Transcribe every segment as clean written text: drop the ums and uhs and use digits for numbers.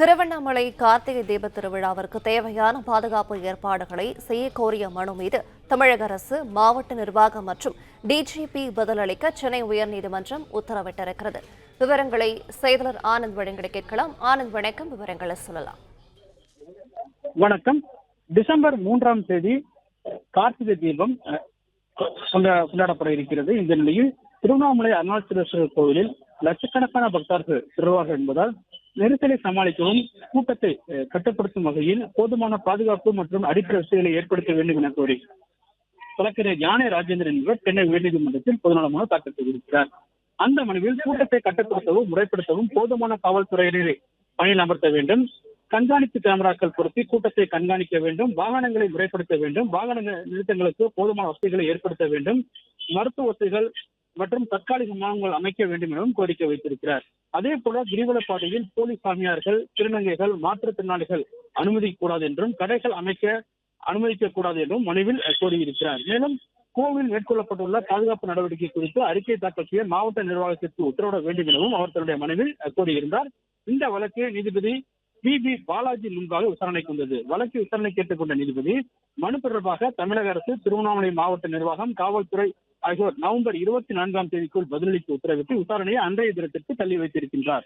திருவண்ணாமலை கார்த்திகை தீப திருவிழாவிற்கு தேவையான பாதுகாப்பு ஏற்பாடுகளை செய்ய கோரிய மனு மீது தமிழக அரசு மாவட்ட நிர்வாகம் மற்றும் டிஜிபி பதிலளிக்க சென்னை உயர்நீதிமன்றம் உத்தரவிட்டிருக்கிறது. விவரங்களை செய்தியாளர் ஆனந்த் வழங்க கேட்கலாம். ஆனந்த், வணக்கம். விவரங்களை சொல்லலாம். வணக்கம். டிசம்பர் 3ஆம் தேதி கார்த்திகை தீபம் கொண்டாடப்பட இருக்கிறது. இந்த நிலையில் திருவண்ணாமலை அருணாச்சலேஸ்வரர் கோவிலில் லட்சக்கணக்கான பக்தர்கள் திருவார்கள் என்பதால் நெரிசலை சமாளிக்கவும் கூட்டத்தை கட்டுப்படுத்தும் வகையில் போதுமான பாதுகாப்பு மற்றும் அடிப்படை வசதிகளை ஏற்படுத்த வேண்டும் என கோரி வழக்கறிஞர் யானை ராஜேந்திரன் என்பவர் சென்னை உயர்நீதிமன்றத்தில் பொதுநல மனு தாக்கல் செய்திருக்கிறார். அந்த மனுவில் கூட்டத்தை கட்டுப்படுத்தவும் முறைப்படுத்தவும் போதுமான காவல்துறையினரை பணியில் அமர்த்த வேண்டும், கண்காணிப்பு கேமராக்கள் பொருத்தி கூட்டத்தை கண்காணிக்க வேண்டும், வாகனங்களை முறைப்படுத்த வேண்டும், வாகன நிறுத்தங்களுக்கு போதுமான வசதிகளை ஏற்படுத்த வேண்டும், மருத்துவ வசதிகள் மற்றும் தற்காலிக முகாம்கள் அமைக்க வேண்டும் எனவும் கோரிக்கை வைத்திருக்கிறார். அதே போல கிரிவலப்பாதையில் போலி சாமியார்கள், திருநங்கைகள், மாற்றுத்திறனாளிகள் அனுமதிக்கக்கூடாது என்றும் கடைகள் அமைக்க அனுமதிக்க கூடாது என்றும் மனுவில் கோரியிருக்கிறார். மேலும் கோவில் மேற்கொள்ளப்பட்டுள்ள பாதுகாப்பு நடவடிக்கை குறித்து அறிக்கை தாக்கல் செய்ய மாவட்ட நிர்வாகத்திற்கு உத்தரவிட வேண்டும் எனவும் அவர் தன்னுடைய மனுவில் கோரியிருந்தார். இந்த வழக்கு நீதிபதி பி பாலாஜி முன்பாக விசாரணைக்கு வந்தது. வழக்கு விசாரணை கேட்டுக்கொண்ட நீதிபதி மனு தொடர்பாக தமிழக அரசு, திருவண்ணாமலை மாவட்ட நிர்வாகம், காவல்துறை ஆகியோர் நவம்பர் 24ஆம் தேதிக்குள் பதிலளித்து உத்தரவிட்டு விசாரணையை அன்றைய தினத்திற்கு தள்ளி வைத்திருக்கின்றார்.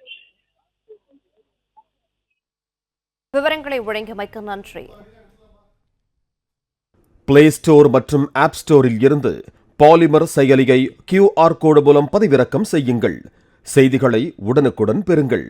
விவரங்களை வழங்கியமைக்கு நன்றி. பிளே ஸ்டோர் மற்றும் ஆப் ஸ்டோரில் இருந்து பாலிமர் செயலியை QR கோடு மூலம் பதிவிறக்கம் செய்யுங்கள். செய்திகளை உடனுக்குடன் பெறுங்கள்.